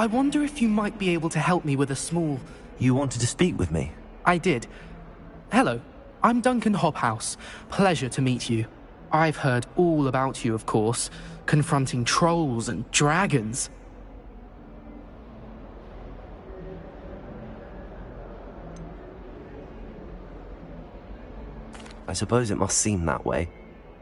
I wonder if you might be able to help me with a small... You wanted to speak with me? I did. Hello, I'm Duncan Hobhouse. Pleasure to meet you. I've heard all about you, of course, confronting trolls and dragons. I suppose it must seem that way.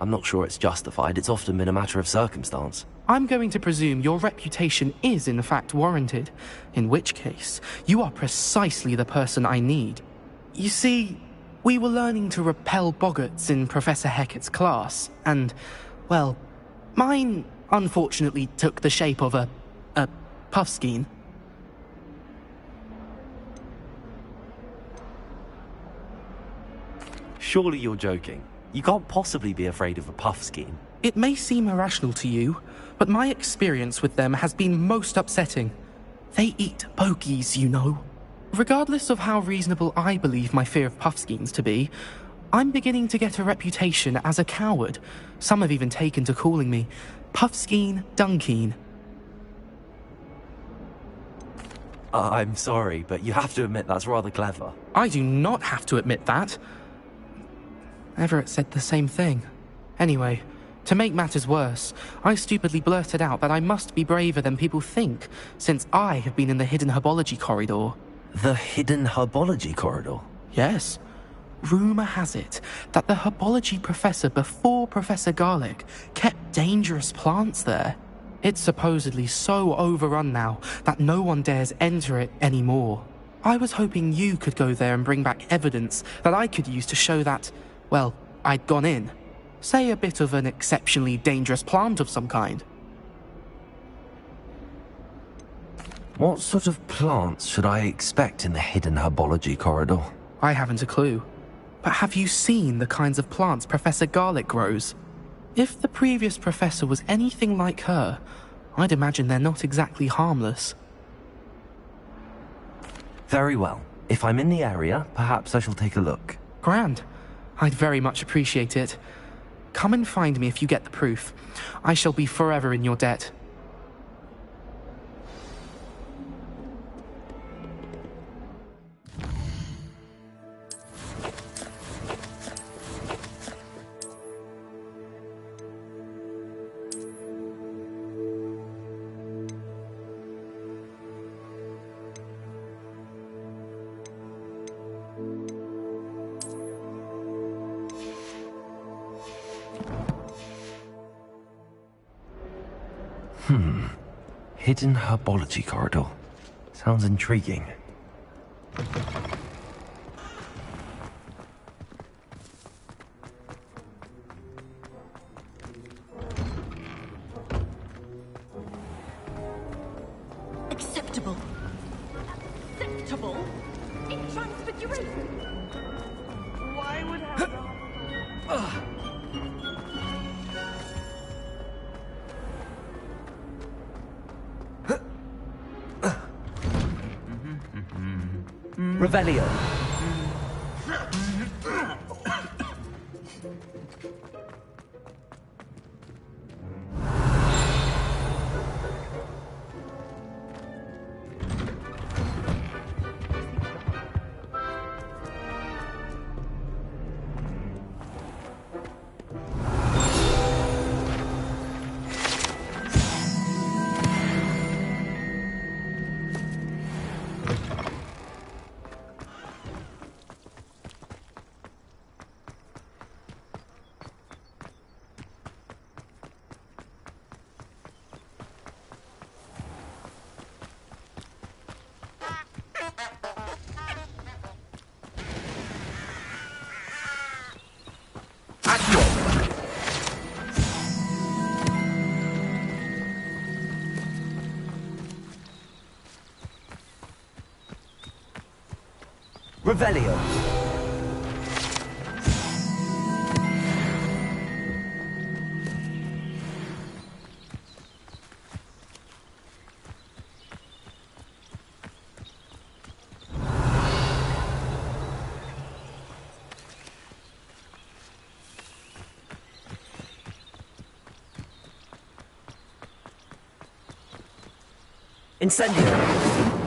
I'm not sure it's justified. It's often been a matter of circumstance. I'm going to presume your reputation is in fact warranted, in which case, you are precisely the person I need. You see, we were learning to repel boggarts in Professor Hecat's class, and, well, mine unfortunately took the shape of a puffskein. Surely you're joking. You can't possibly be afraid of a puffskein. It may seem irrational to you, but my experience with them has been most upsetting. They eat bogies, you know. Regardless of how reasonable I believe my fear of puffskeins to be, I'm beginning to get a reputation as a coward. Some have even taken to calling me Puffskein Dunkeen. I'm sorry, but you have to admit that's rather clever. I do not have to admit that. Everett said the same thing. Anyway, to make matters worse, I stupidly blurted out that I must be braver than people think, since I have been in the hidden herbology corridor. The hidden herbology corridor? Yes. Rumour has it that the herbology professor before Professor Garlic kept dangerous plants there. It's supposedly so overrun now that no one dares enter it anymore. I was hoping you could go there and bring back evidence that I could use to show that, well, I'd gone in. Say a bit of an exceptionally dangerous plant of some kind. What sort of plants should I expect in the hidden herbology corridor? I haven't a clue. But have you seen the kinds of plants Professor Garlic grows? If the previous professor was anything like her, I'd imagine they're not exactly harmless. Very well. If I'm in the area, perhaps I shall take a look. Grand. I'd very much appreciate it. Come and find me if you get the proof. I shall be forever in your debt. Hidden herbology corridor. Sounds intriguing. Acceptable. Acceptable? Intransfiguration. Why would I... Revelio. Revelio. Incendio!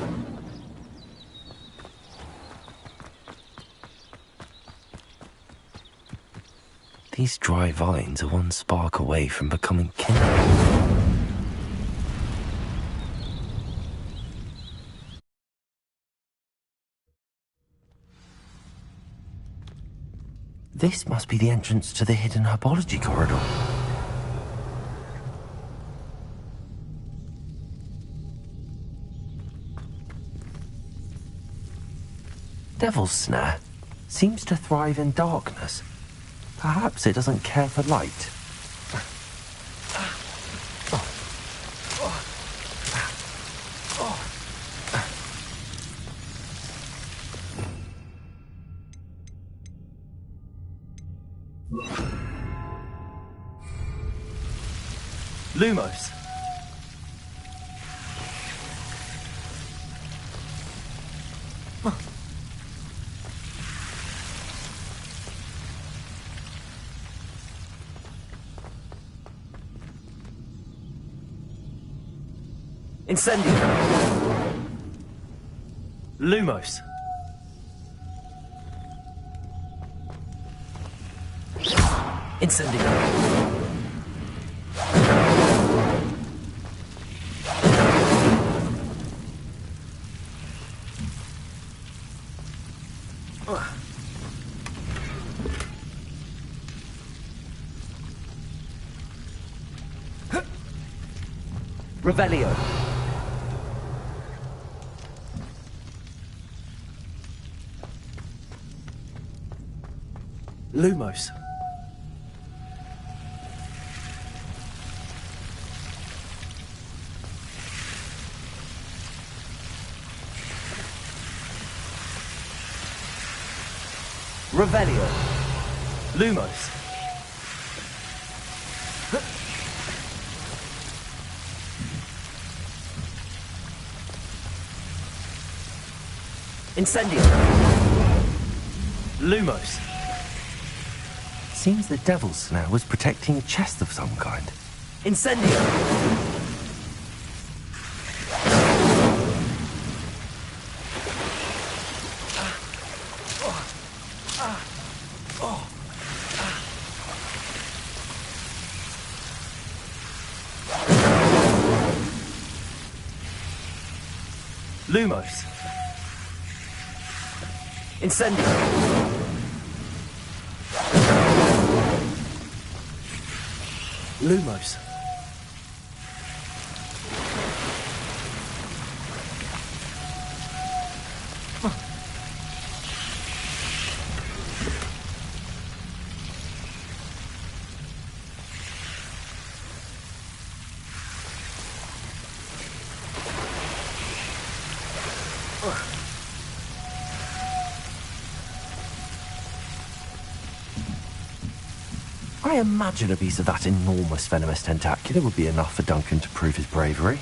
These dry vines are one spark away from becoming kindled. This must be the entrance to the hidden herbology corridor. Devil's Snare seems to thrive in darkness. Perhaps it doesn't care for light. Lumos. Incendio. Lumos. Incendio. Revelio. Lumos. Revelio. Lumos. Incendio. Lumos. Seems the Devil's Snare was protecting a chest of some kind. Incendio. Lumos. Incendio. Lumos. I imagine a piece of that enormous venomous tentacular would be enough for Duncan to prove his bravery.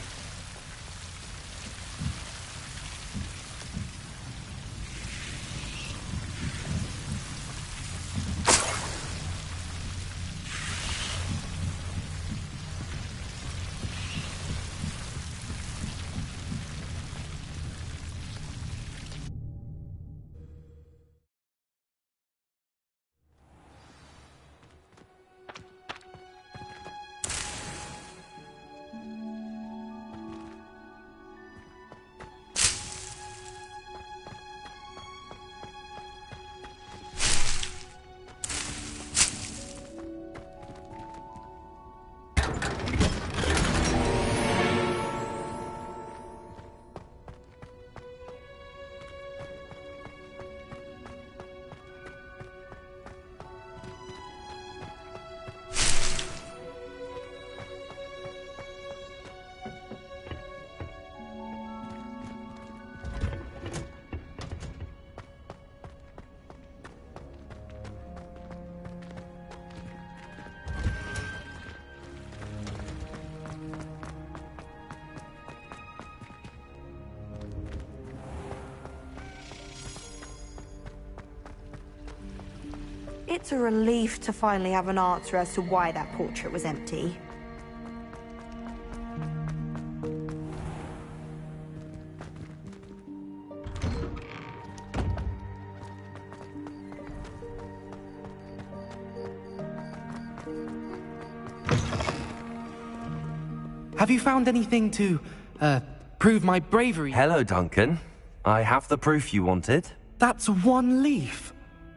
It's a relief to finally have an answer as to why that portrait was empty. Have you found anything to, prove my bravery? Hello, Duncan. I have the proof you wanted. That's one leaf.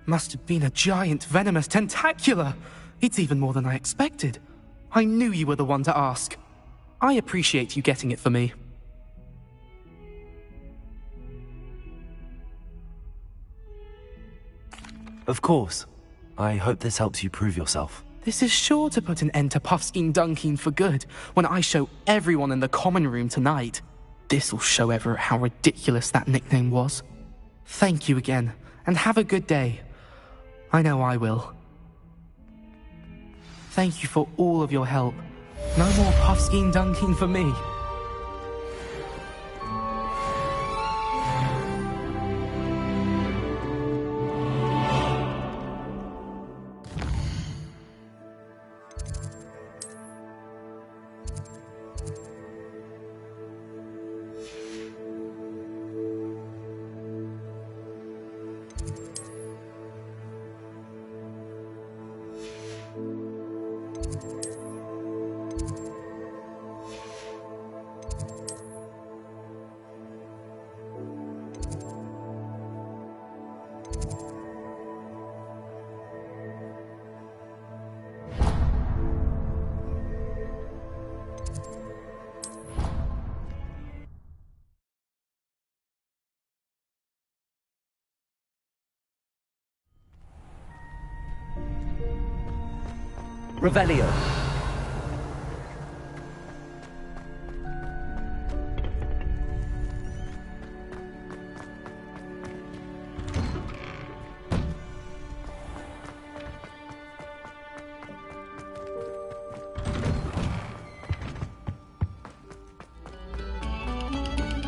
Must have been a giant venomous tentacula. It's even more than I expected. I knew you were the one to ask. I appreciate you getting it for me. Of course. I hope this helps you prove yourself. This is sure to put an end to Puffskein Dunkeen for good when I show everyone in the common room tonight. This'll show Everett how ridiculous that nickname was. Thank you again, and have a good day. I know I will. Thank you for all of your help. No more Puffskein Dunkeen for me. Revelio.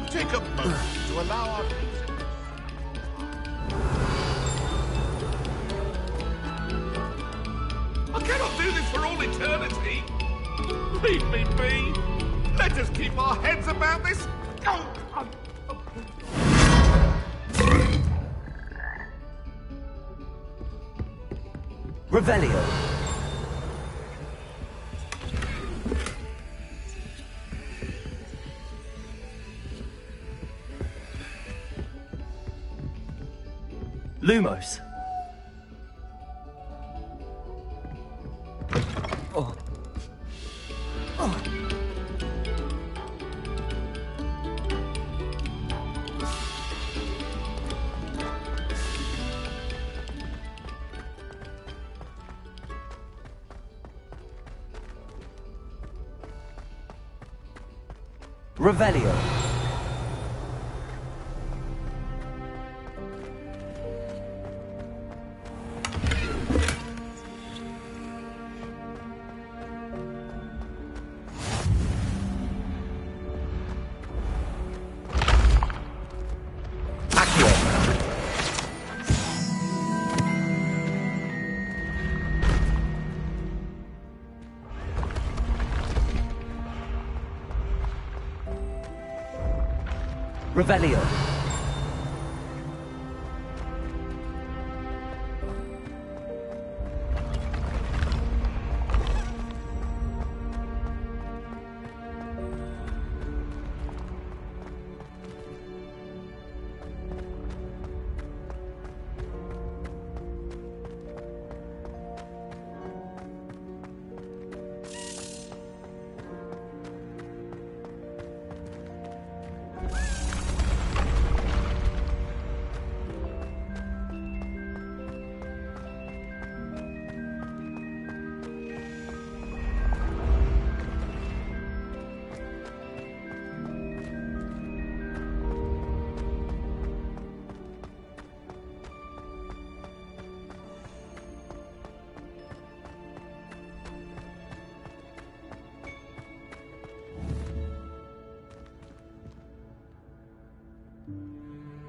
Take a moment to allow our... I cannot do this for all eternity. Leave me be. Let us keep our heads about this. Revelio. Lumos. Revelio. Revelio.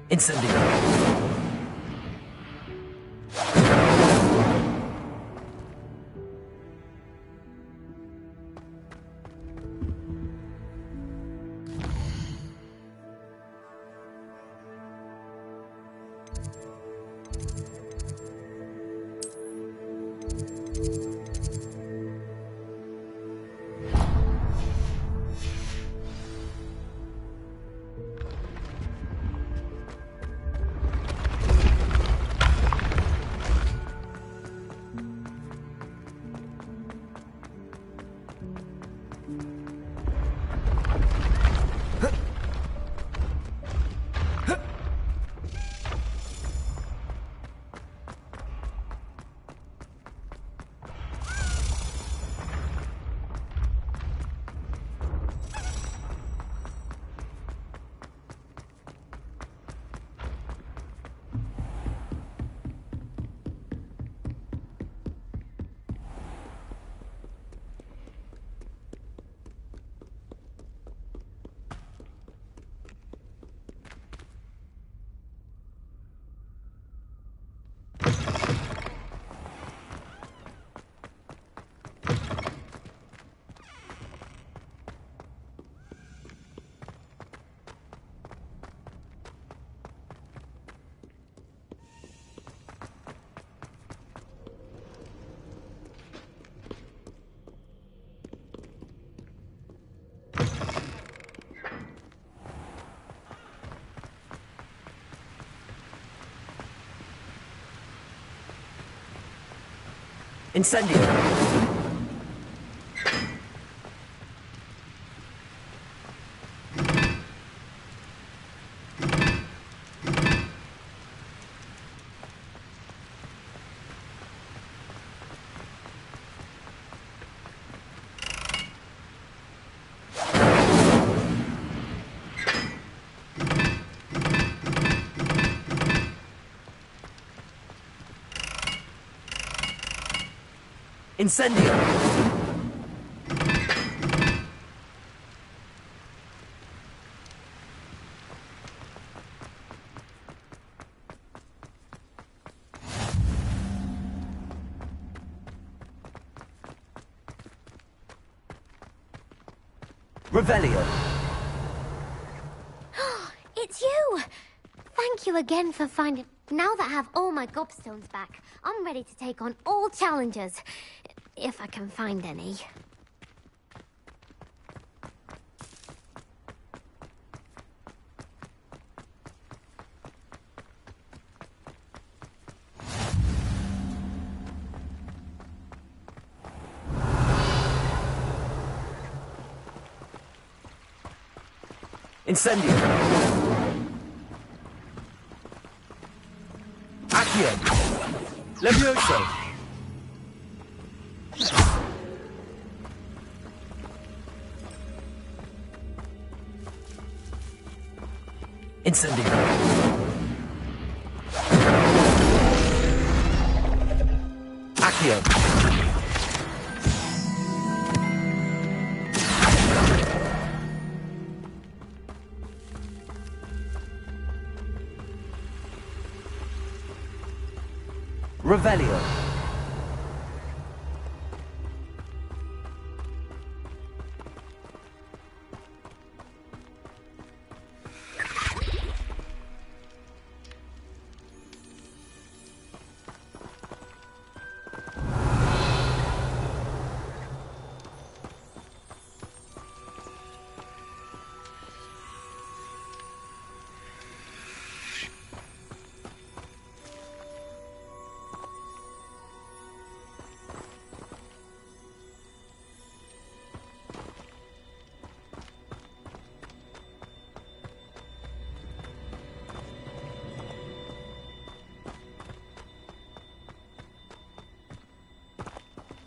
Incendio. Incendio! Incendio! Revelio! It's you! Thank you again for finding... Now that I have all my gobstones back, I'm ready to take on all challenges. If I can find any. Incendio! Accio! Levioso! Incendio! Accio! Revelio!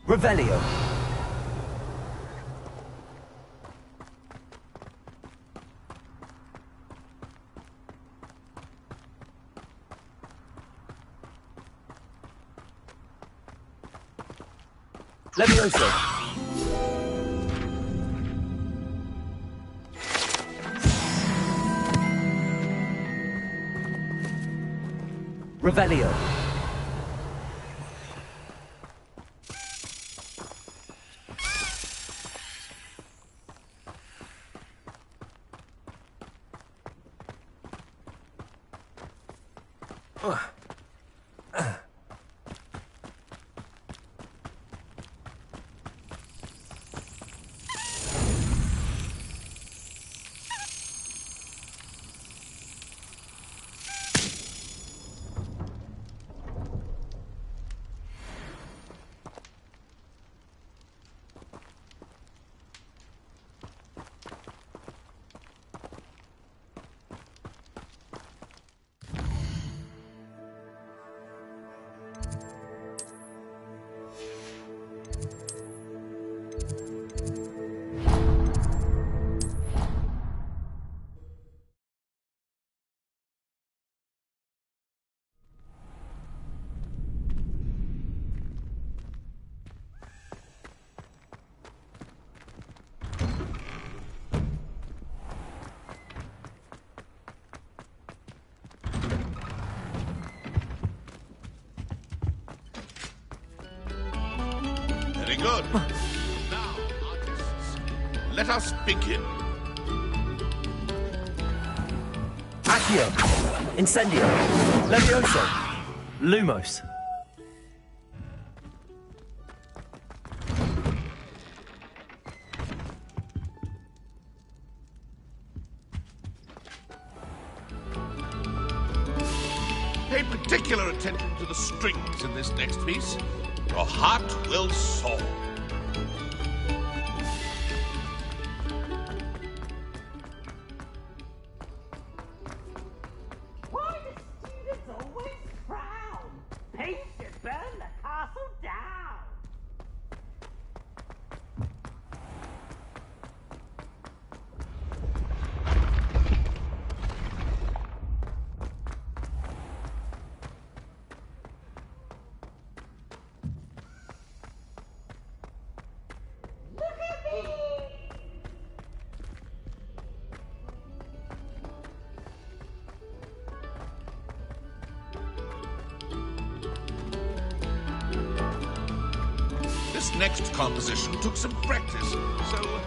Revelio! Levioso! Revelio! Very good. Now, artists, let us begin. Accio! Incendio! Levioso! Lumos! Pay particular attention to the strings in this next piece. Your heart will soar. Why do students always frown? They should burn the castle down. Look at me! This next composition took some practice, so...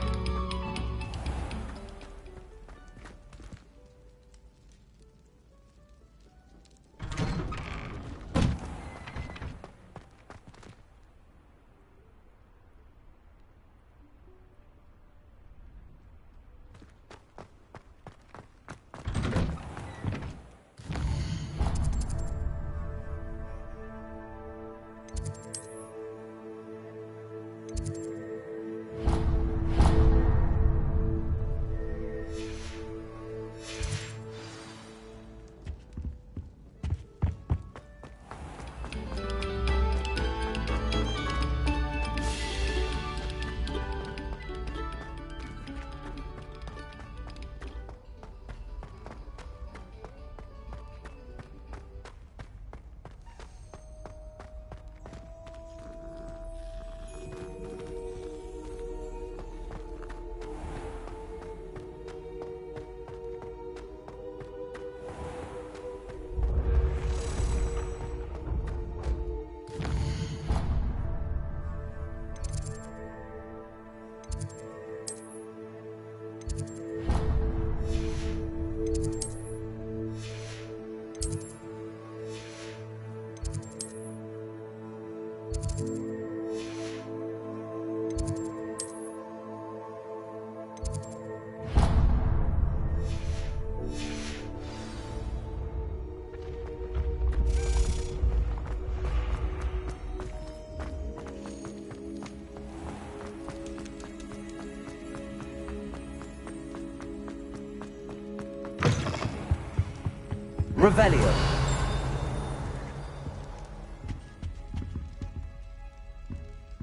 Revelio.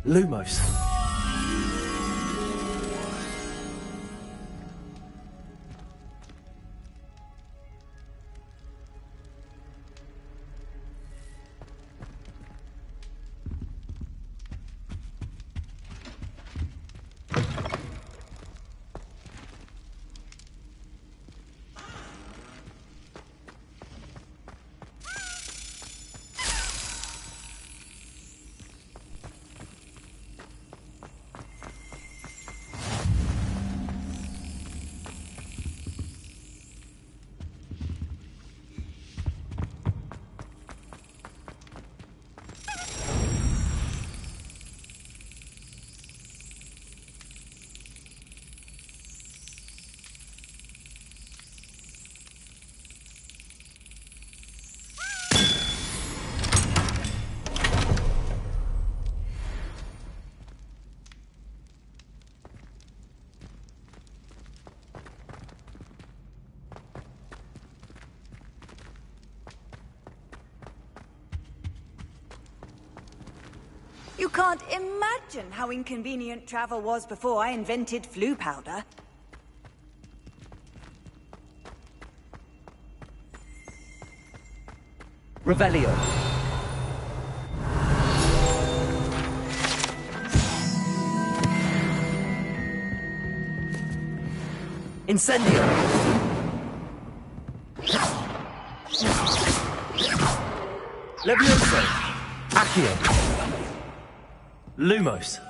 Lumos. You can't imagine how inconvenient travel was before I invented flu powder. Revelio. Incendio. Levioso. Accio. Lumos.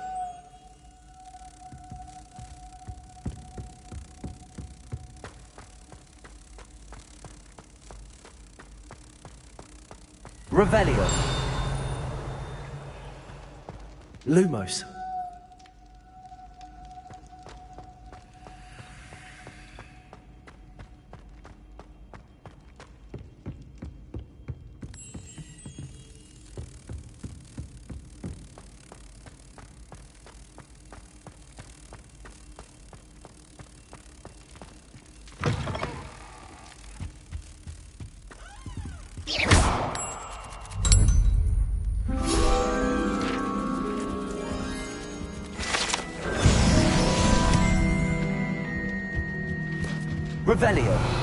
Revelio. Lumos. Revelio.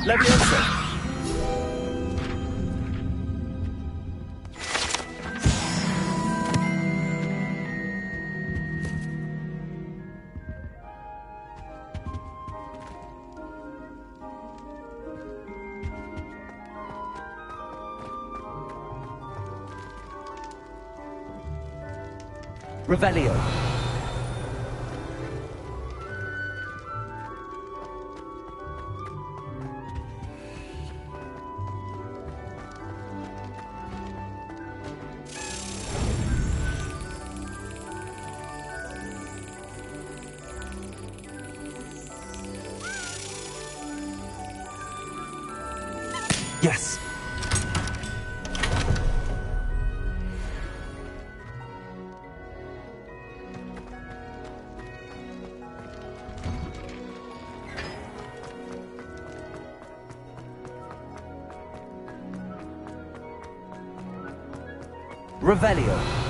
Leviosa. Revelio. Yes. Revelio.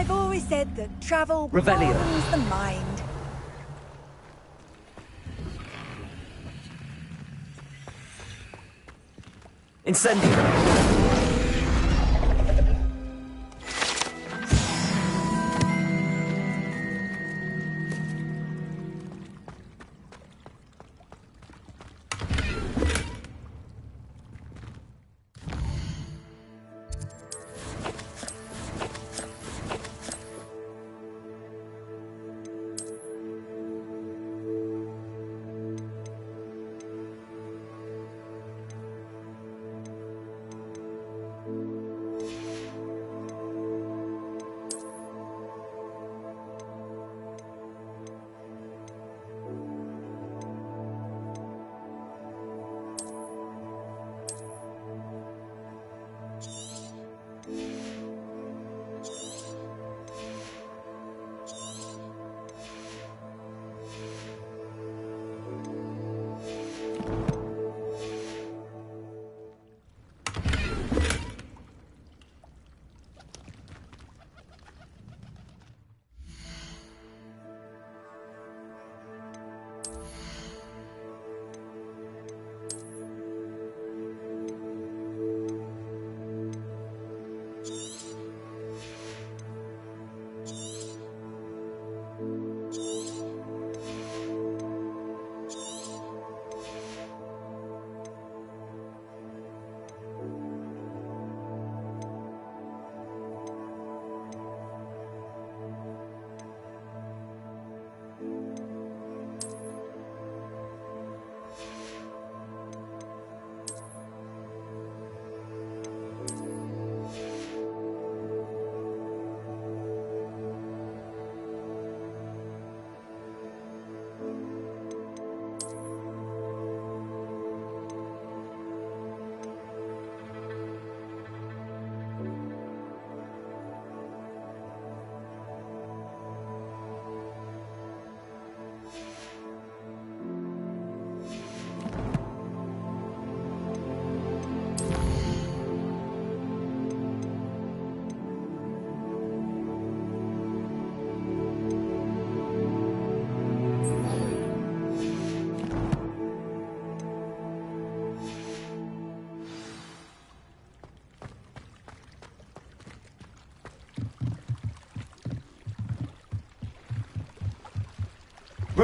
I've always said that travel Revelio. broadens the mind. Incendio.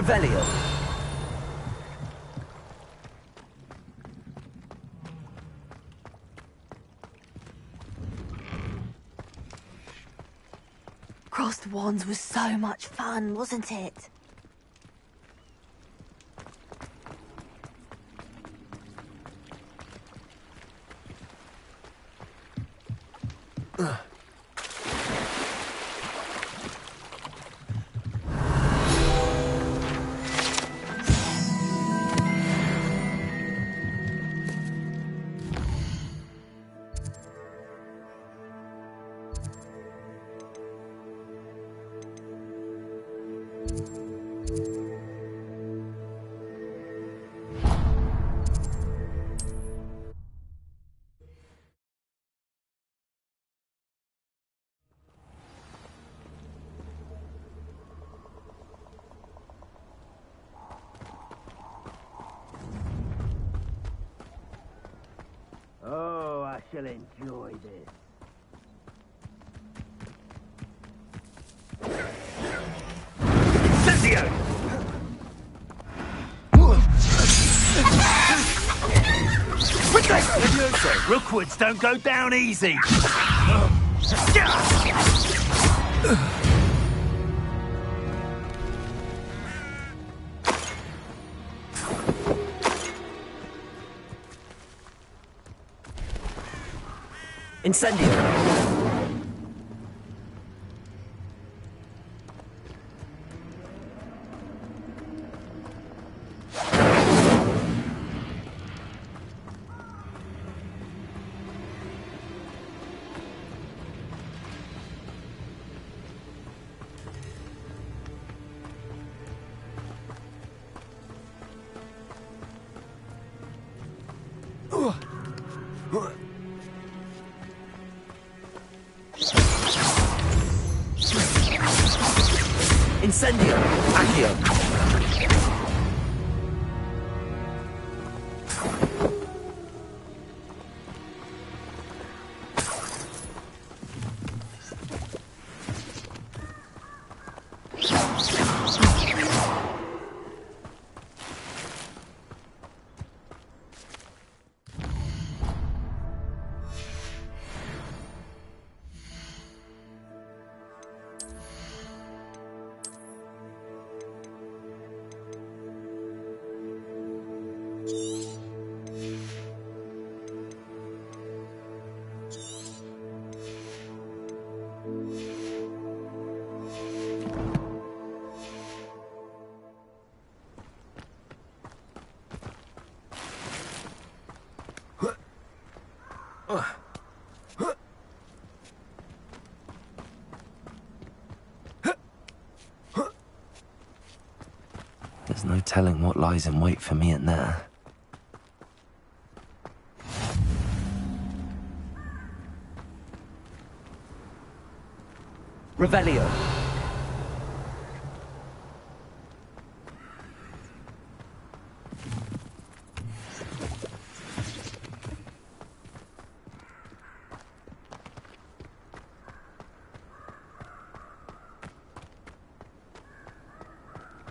Revelio. Crossed Wands was so much fun, wasn't it? Oh, I shall enjoy this. Incendio! Rookwoods don't go down easy. Incendio. Incendio. Accio. There's no telling what lies in wait for me in there. Revelio.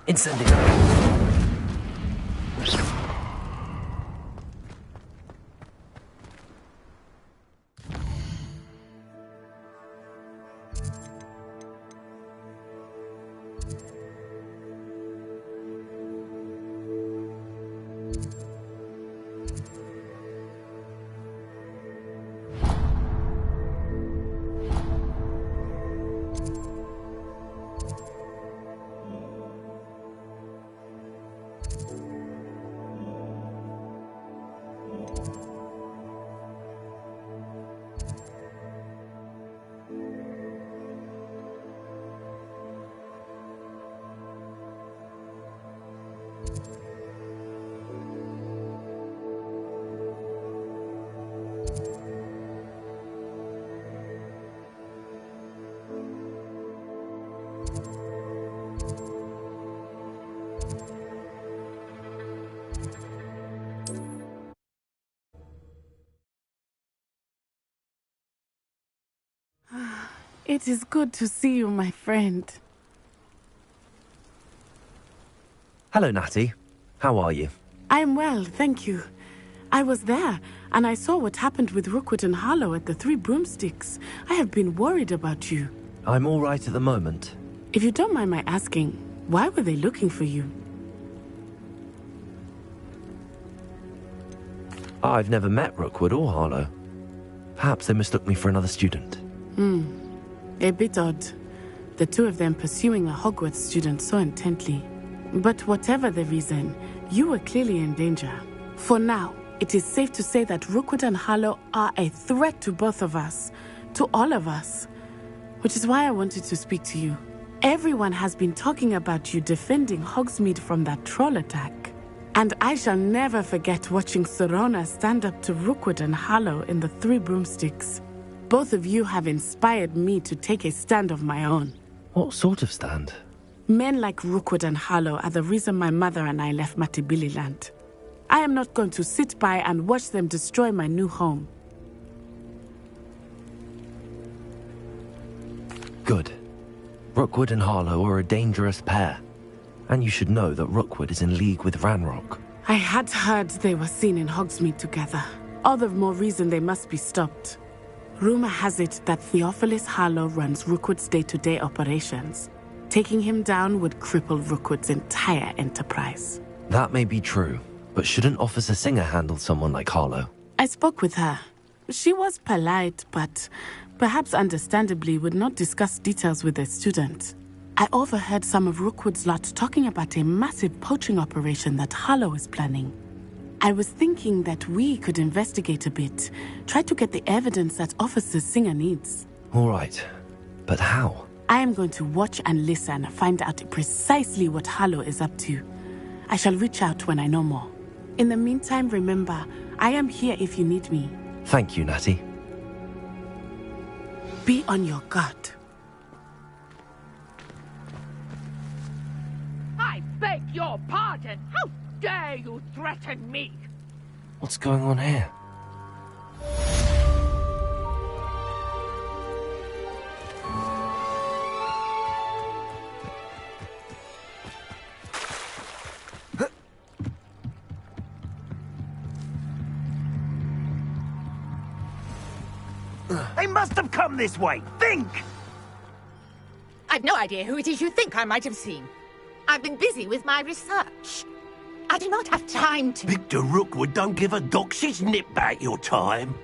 Incendio. It is good to see you, my friend. Hello, Natty. How are you? I'm well, thank you. I was there, and I saw what happened with Rookwood and Harlow at the Three Broomsticks. I have been worried about you. I'm all right at the moment. If you don't mind my asking, why were they looking for you? I've never met Rookwood or Harlow. Perhaps they mistook me for another student. A bit odd. The two of them pursuing a Hogwarts student so intently. But whatever the reason, you were clearly in danger. For now, it is safe to say that Rookwood and Harlow are a threat to both of us. To all of us. Which is why I wanted to speak to you. Everyone has been talking about you defending Hogsmeade from that troll attack. And I shall never forget watching Serona stand up to Rookwood and Harlow in the Three Broomsticks. Both of you have inspired me to take a stand of my own. What sort of stand? Men like Rookwood and Harlow are the reason my mother and I left Matibili I am not going to sit by and watch them destroy my new home. Good. Rookwood and Harlow are a dangerous pair. And you should know that Rookwood is in league with Ranrock. I had heard they were seen in Hogsmeade together. All the more reason they must be stopped. Rumor has it that Theophilus Harlow runs Rookwood's day-to-day operations. Taking him down would cripple Rookwood's entire enterprise. That may be true, but shouldn't Officer Singer handle someone like Harlow? I spoke with her. She was polite, but perhaps understandably would not discuss details with a student. I overheard some of Rookwood's lot talking about a massive poaching operation that Harlow is planning. I was thinking that we could investigate a bit, try to get the evidence that Officer Singer needs. All right, but how? I am going to watch and listen, find out precisely what Harlow is up to. I shall reach out when I know more. In the meantime, remember, I am here if you need me. Thank you, Natty. Be on your guard. I beg your pardon. How dare you threaten me? What's going on here? They must have come this way. Think! I've no idea who it is you think I might have seen. I've been busy with my research. I do not have time to... Victor Rookwood don't give a doxy's nip back your time.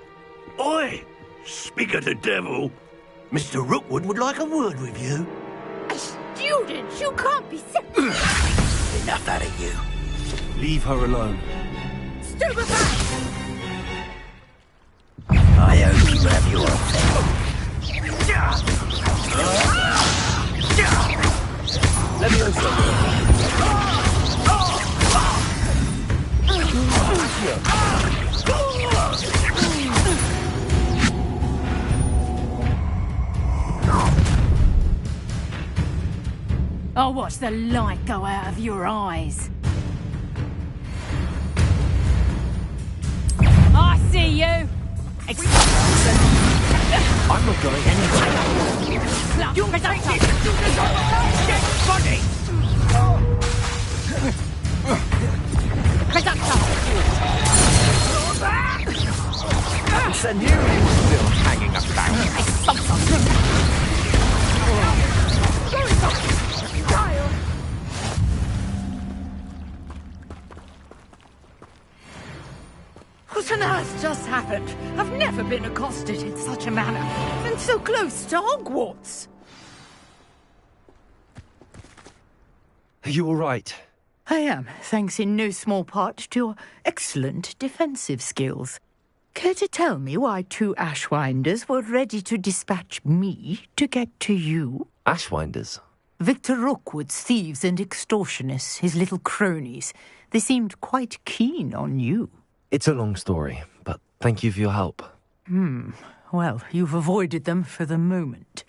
Oi! Speak of the devil. Mr. Rookwood would like a word with you. A student? You can't be sick. Enough out of you. Leave her alone. Stupefy! I hope you have your Let me know I'll watch the light go out of your eyes. I see you! I'm not going anywhere. You get body! It's a new still hanging about. What on earth just happened? I've never been accosted in such a manner. And so close to Hogwarts. Are you all right? I am, thanks in no small part to your excellent defensive skills. Care to tell me why two Ashwinders were ready to dispatch me to get to you? Ashwinders? Victor Rookwood's thieves and extortionists, his little cronies. They seemed quite keen on you. It's a long story, but thank you for your help. Well, you've avoided them for the moment.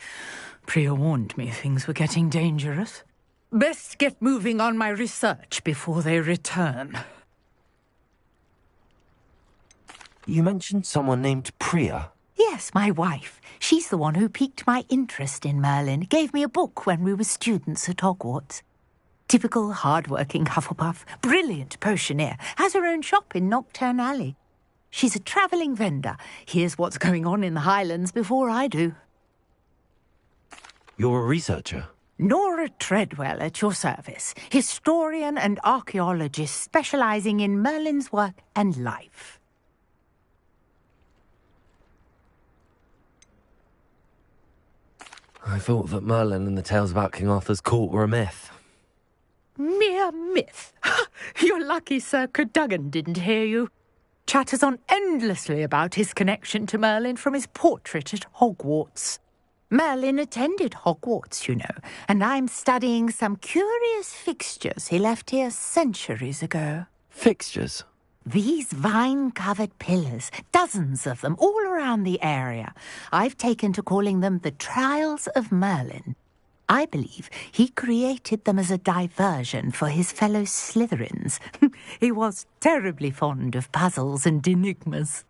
Priya warned me things were getting dangerous. Best get moving on my research before they return. You mentioned someone named Priya. Yes, my wife. She's the one who piqued my interest in Merlin. Gave me a book when we were students at Hogwarts. Typical hard-working Hufflepuff, brilliant potioneer, has her own shop in Nocturne Alley. She's a travelling vendor. Hears what's going on in the Highlands before I do. You're a researcher? Nora Treadwell at your service, historian and archaeologist specialising in Merlin's work and life. I thought that Merlin and the tales about King Arthur's court were a myth. Mere myth. You're lucky Sir Cadogan didn't hear you. Chatters on endlessly about his connection to Merlin from his portrait at Hogwarts. Merlin attended Hogwarts, you know, and I'm studying some curious fixtures he left here centuries ago. Fixtures? These vine-covered pillars, dozens of them, all around the area. I've taken to calling them the Trials of Merlin. I believe he created them as a diversion for his fellow Slytherins. He was terribly fond of puzzles and enigmas.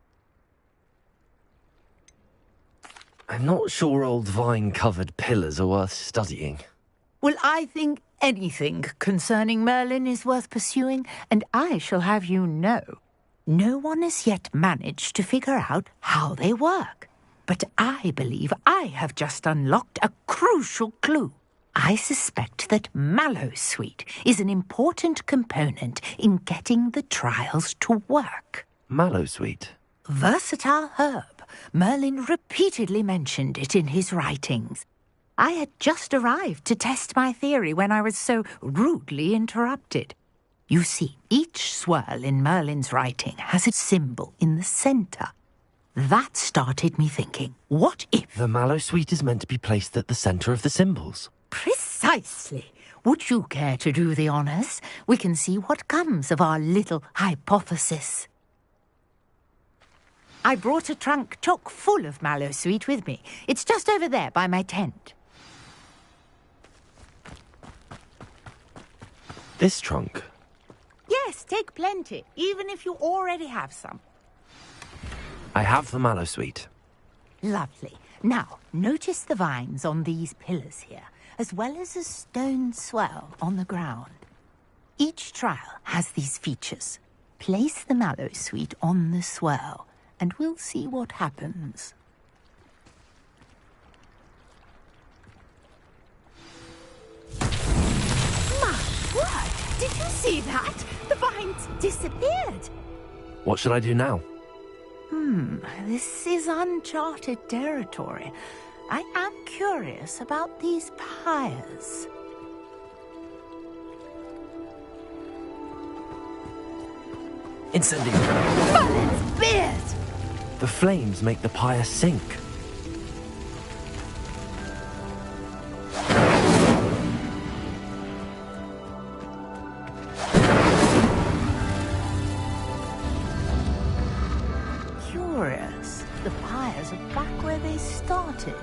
I'm not sure old vine-covered pillars are worth studying. Well, I think anything concerning Merlin is worth pursuing, and I shall have you know, no one has yet managed to figure out how they work. But I believe I have just unlocked a crucial clue. I suspect that Mallowsweet is an important component in getting the trials to work. Mallowsweet? Versatile herb. Merlin repeatedly mentioned it in his writings. I had just arrived to test my theory when I was so rudely interrupted. You see, each swirl in Merlin's writing has a symbol in the centre. That started me thinking, what if... The Mallowsweet is meant to be placed at the centre of the symbols. Precisely. Would you care to do the honours? We can see what comes of our little hypothesis. I brought a trunk chock full of Mallowsweet with me. It's just over there by my tent. This trunk? Yes, take plenty, even if you already have some. I have the Mallowsweet. Lovely. Now, notice the vines on these pillars here, as well as a stone swell on the ground. Each trial has these features. Place the Mallowsweet on the swell, and we'll see what happens. My word! Did you see that? The vines disappeared. What should I do now? This is uncharted territory. I am curious about these pyres. Incendio! Merlin's beard! The flames make the pyre sink. Curious. The pyres are back where they started.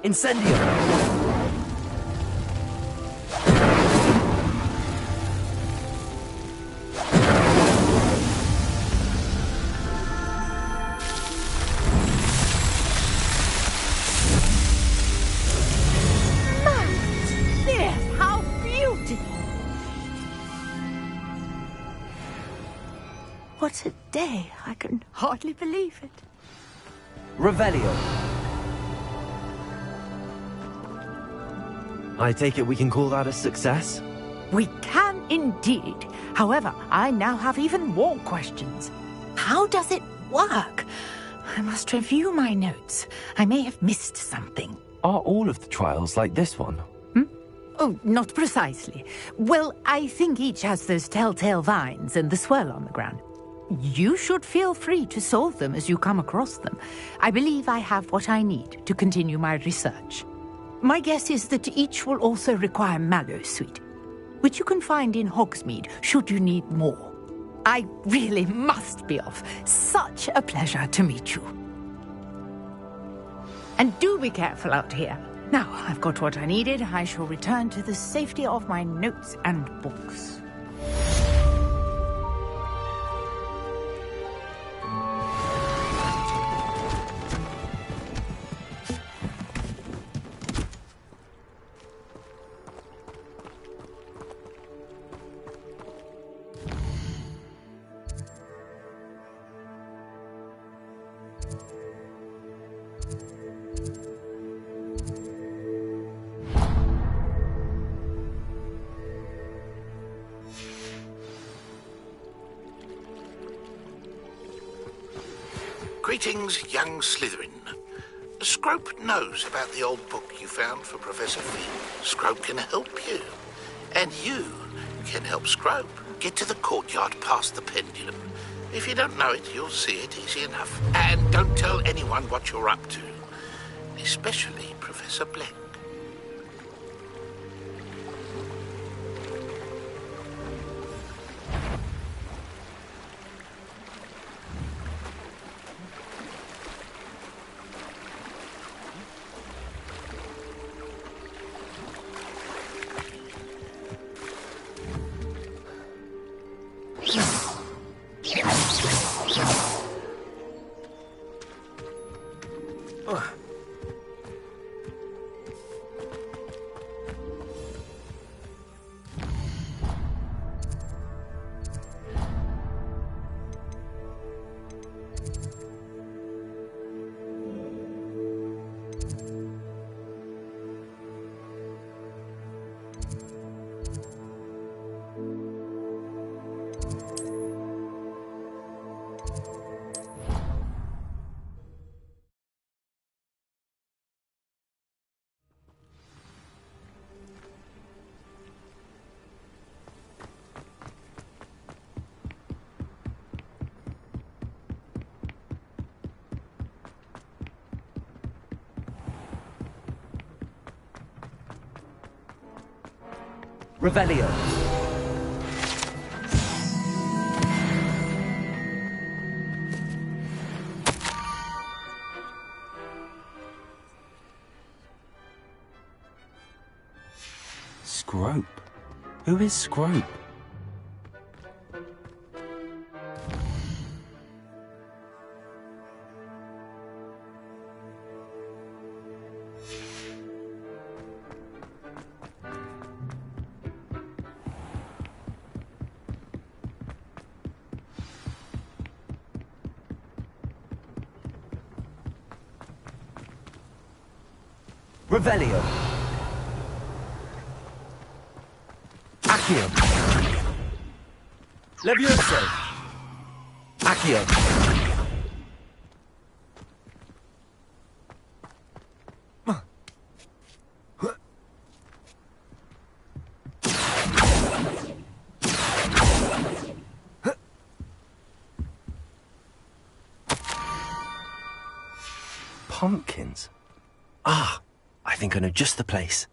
Incendio! How beautiful! What a day! I can hardly believe it. Revelio. I take it we can call that a success? We can indeed. However, I now have even more questions. How does it work? I must review my notes. I may have missed something. Are all of the trials like this one? Oh, not precisely. Well, I think each has those telltale vines and the swirl on the ground. You should feel free to solve them as you come across them. I believe I have what I need to continue my research. My guess is that each will also require Mallowsweet, which you can find in Hogsmeade should you need more. I really must be off. Such a pleasure to meet you. And do be careful out here. Now, I've got what I needed. I shall return to the safety of my notes and books. Greetings, young Slytherin. Scrope knows about the old book you found for Professor Finn. Scrope can help you. And you can help Scrope get to the courtyard past the pendulum. If you don't know it, you'll see it easy enough. And don't tell anyone what you're up to. Especially Professor Blank. Revelio. Scrope? Who is Scrope? Revelio. Accio. Levioso. Accio. Pumpkins. Ah, I think I know just the place.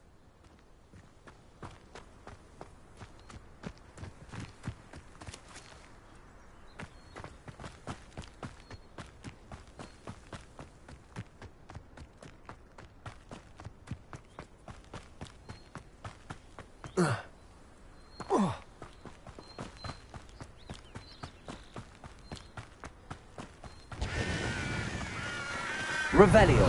Revelio.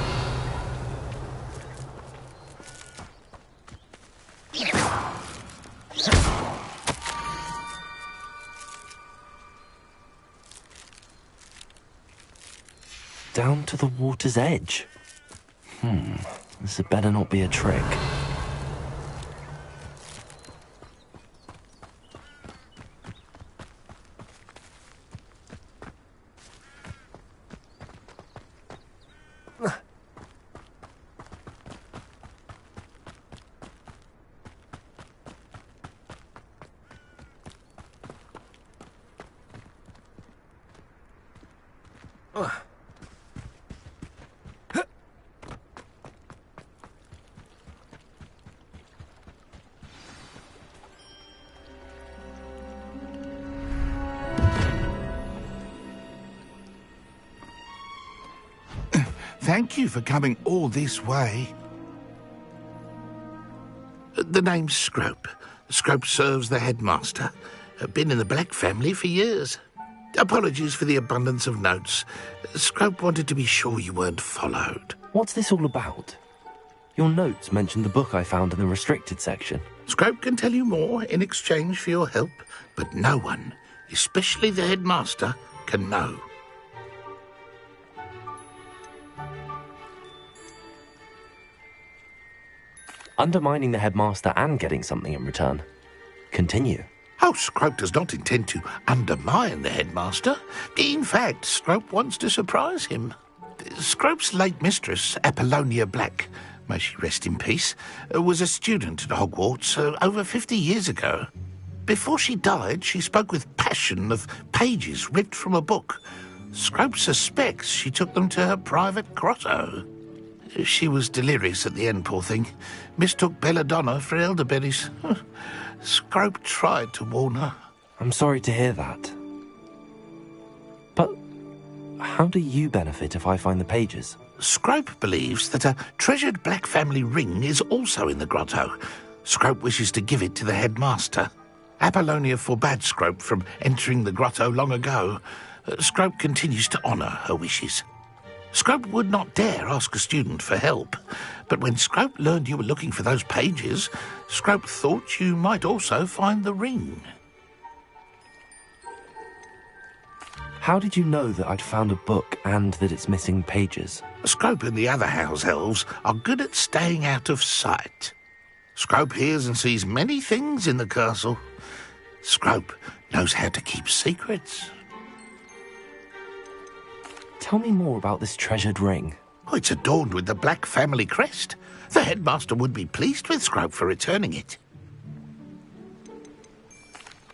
Down to the water's edge. This had better not be a trick. Thank you for coming all this way. The name's Scrope. Scrope serves the headmaster. Been in the Black family for years. Apologies for the abundance of notes. Scrope wanted to be sure you weren't followed. What's this all about? Your notes mentioned the book I found in the restricted section. Scrope can tell you more in exchange for your help, but no one, especially the headmaster, can know. Undermining the headmaster and getting something in return. Continue. Oh, Scrope does not intend to undermine the headmaster. In fact, Scrope wants to surprise him. Scrope's late mistress, Apollonia Black, may she rest in peace, was a student at Hogwarts over 50 years ago. Before she died, she spoke with passion of pages ripped from a book. Scrope suspects she took them to her private grotto. She was delirious at the end, poor thing. Mistook belladonna for elderberries. Scrope tried to warn her. I'm sorry to hear that. But how do you benefit if I find the pages? Scrope believes that a treasured Black family ring is also in the grotto. Scrope wishes to give it to the headmaster. Apollonia forbade Scrope from entering the grotto long ago. Scrope continues to honour her wishes. Scrope would not dare ask a student for help, but when Scrope learned you were looking for those pages, Scrope thought you might also find the ring. How did you know that I'd found a book and that it's missing pages? Scrope and the other house elves are good at staying out of sight. Scrope hears and sees many things in the castle. Scrope knows how to keep secrets. Tell me more about this treasured ring. Oh, it's adorned with the Black family crest. The headmaster would be pleased with Scrope for returning it.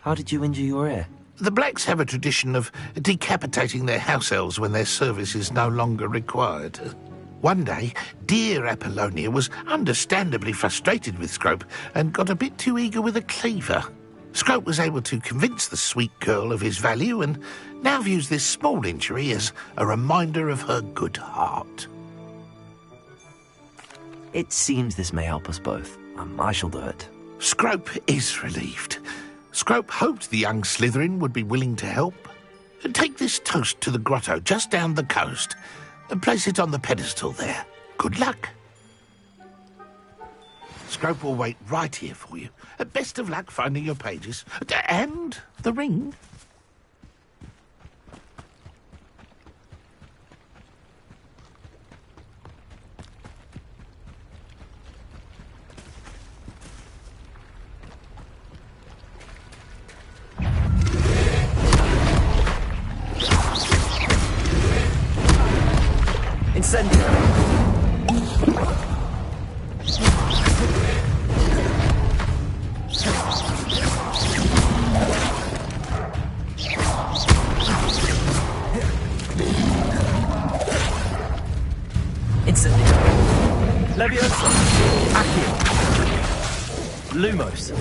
How did you injure your ear? The Blacks have a tradition of decapitating their house elves when their service is no longer required. One day, dear Apollonia was understandably frustrated with Scrope and got a bit too eager with a cleaver. Scrope was able to convince the sweet girl of his value and now views this small injury as a reminder of her good heart. It seems this may help us both. I shall do it. Scrope is relieved. Scrope hoped the young Slytherin would be willing to help. Take this toast to the grotto just down the coast and place it on the pedestal there. Good luck. Scrope will wait right here for you. Best of luck finding your pages. And the ring. Incendio! Leviosa! Accio! Lumos!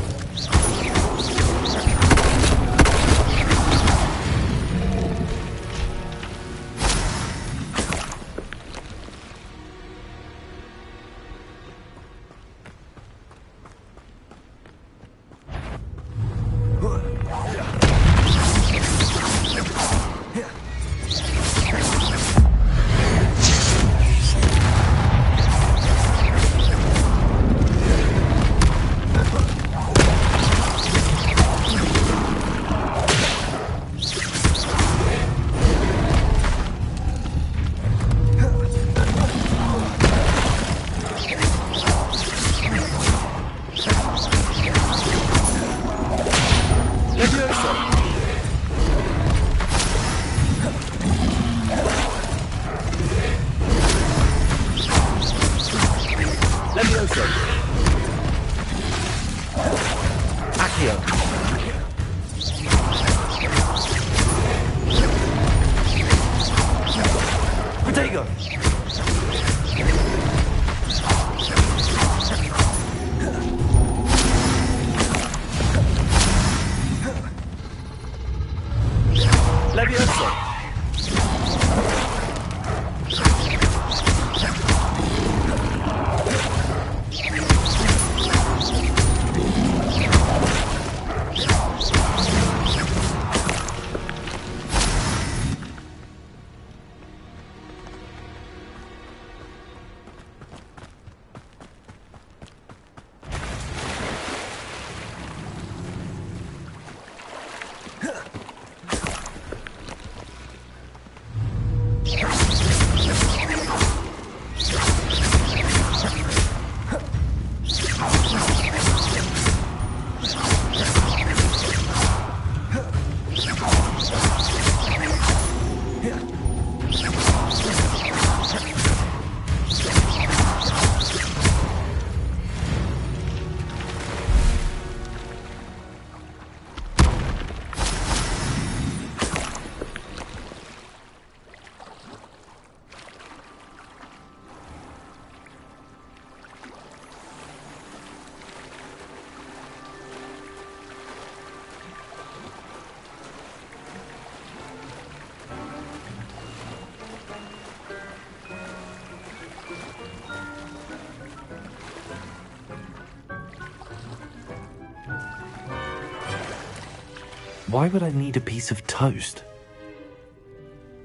Why would I need a piece of toast?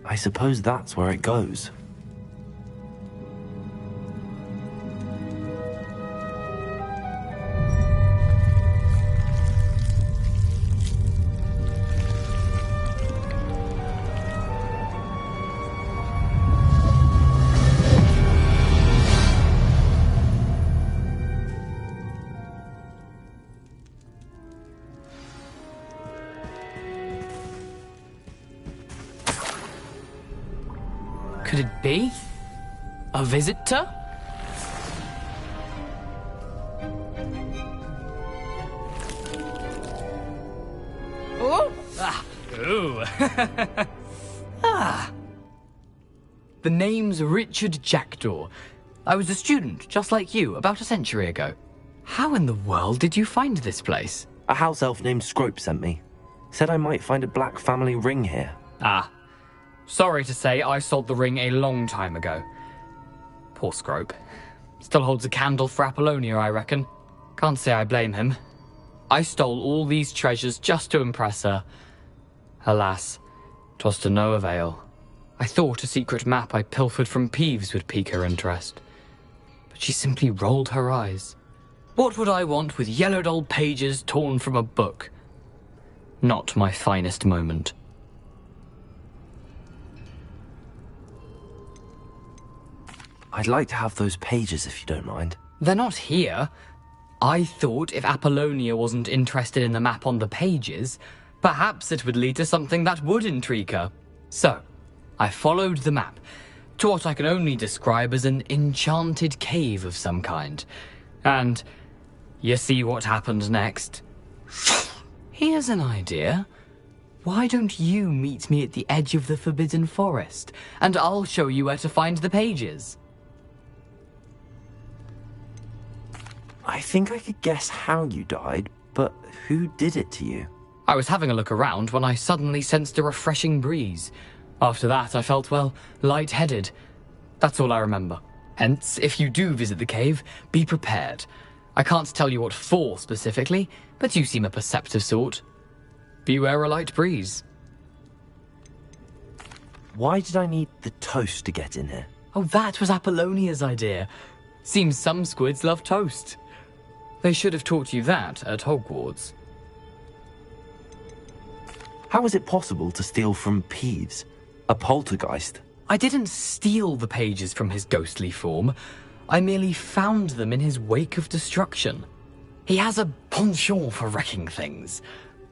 I suppose that's where it goes. Could it be? A visitor? Oh! Ah! Ooh! Ah! The name's Richard Jackdaw. I was a student, just like you, about a century ago. How in the world did you find this place? A house elf named Scrope sent me. Said I might find a black family ring here. Ah. Sorry to say, I sold the ring a long time ago. Poor Scrope. Still holds a candle for Apollonia, I reckon. Can't say I blame him. I stole all these treasures just to impress her. Alas, 'twas to no avail. I thought a secret map I pilfered from Peeves would pique her interest. But she simply rolled her eyes. What would I want with yellowed old pages torn from a book? Not my finest moment. I'd like to have those pages if you don't mind. They're not here. I thought if Apollonia wasn't interested in the map on the pages, perhaps it would lead to something that would intrigue her. So, I followed the map to what I can only describe as an enchanted cave of some kind. And you see what happened next? Here's an idea. Why don't you meet me at the edge of the Forbidden Forest, and I'll show you where to find the pages. I think I could guess how you died, but who did it to you? I was having a look around when I suddenly sensed a refreshing breeze. After that, I felt, well, lightheaded. That's all I remember. Hence, if you do visit the cave, be prepared. I can't tell you what for specifically, but you seem a perceptive sort. Beware a light breeze. Why did I need the toast to get in here? Oh, that was Apollonia's idea. Seems some squids love toast. They should have taught you that at Hogwarts. How is it possible to steal from Peeves, a poltergeist? I didn't steal the pages from his ghostly form. I merely found them in his wake of destruction. He has a penchant for wrecking things.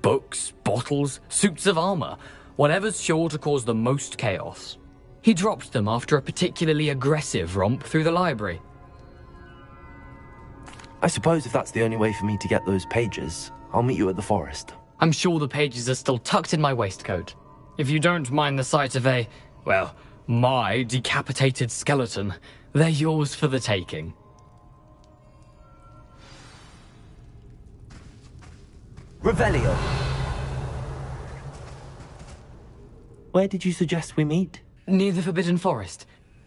Books, bottles, suits of armor, whatever's sure to cause the most chaos. He dropped them after a particularly aggressive romp through the library. I suppose if that's the only way for me to get those pages, I'll meet you at the forest. I'm sure the pages are still tucked in my waistcoat. If you don't mind the sight of a, well, my decapitated skeleton, they're yours for the taking. Revelio! Where did you suggest we meet? Near the Forbidden Forest.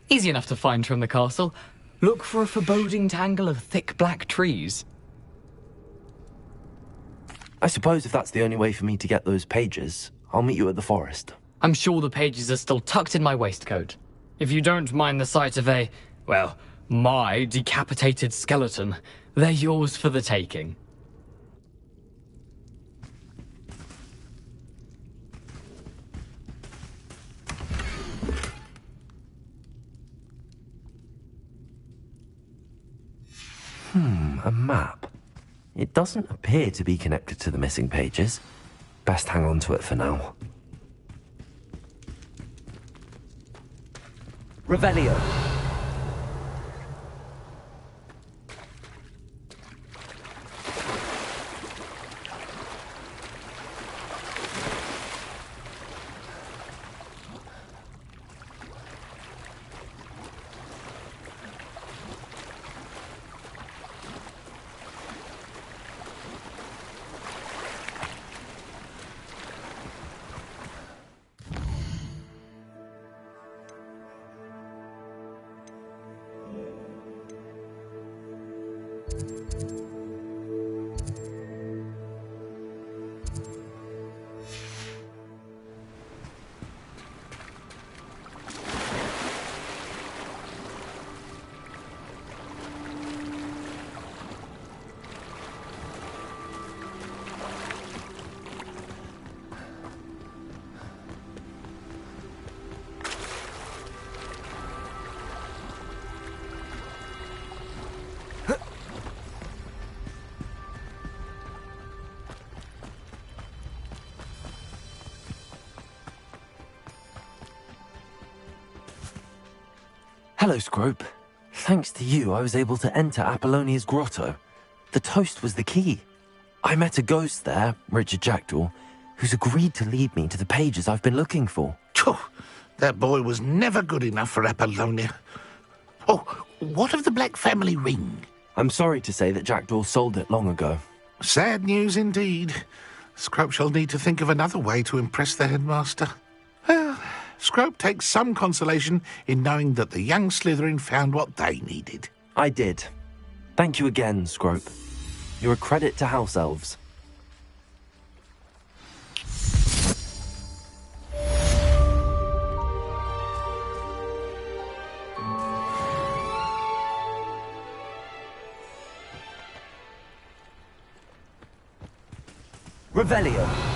Easy enough to find from the castle. Look for a foreboding tangle of thick black trees. I suppose if that's the only way for me to get those pages, I'll meet you at the forest. I'm sure the pages are still tucked in my waistcoat. If you don't mind the sight of a, well, my decapitated skeleton, they're yours for the taking. A map. It doesn't appear to be connected to the missing pages. Best hang on to it for now. Revelio. Hello, Scrope. Thanks to you, I was able to enter Apollonia's grotto. The toast was the key. I met a ghost there, Richard Jackdaw, who's agreed to lead me to the pages I've been looking for. Phew, that boy was never good enough for Apollonia. Oh, what of the Black family ring? I'm sorry to say that Jackdaw sold it long ago. Sad news indeed. Scrope shall need to think of another way to impress the headmaster. Well, Scrope takes some consolation in knowing that the young Slytherin found what they needed. I did. Thank you again, Scrope. You're a credit to House Elves. Revelio.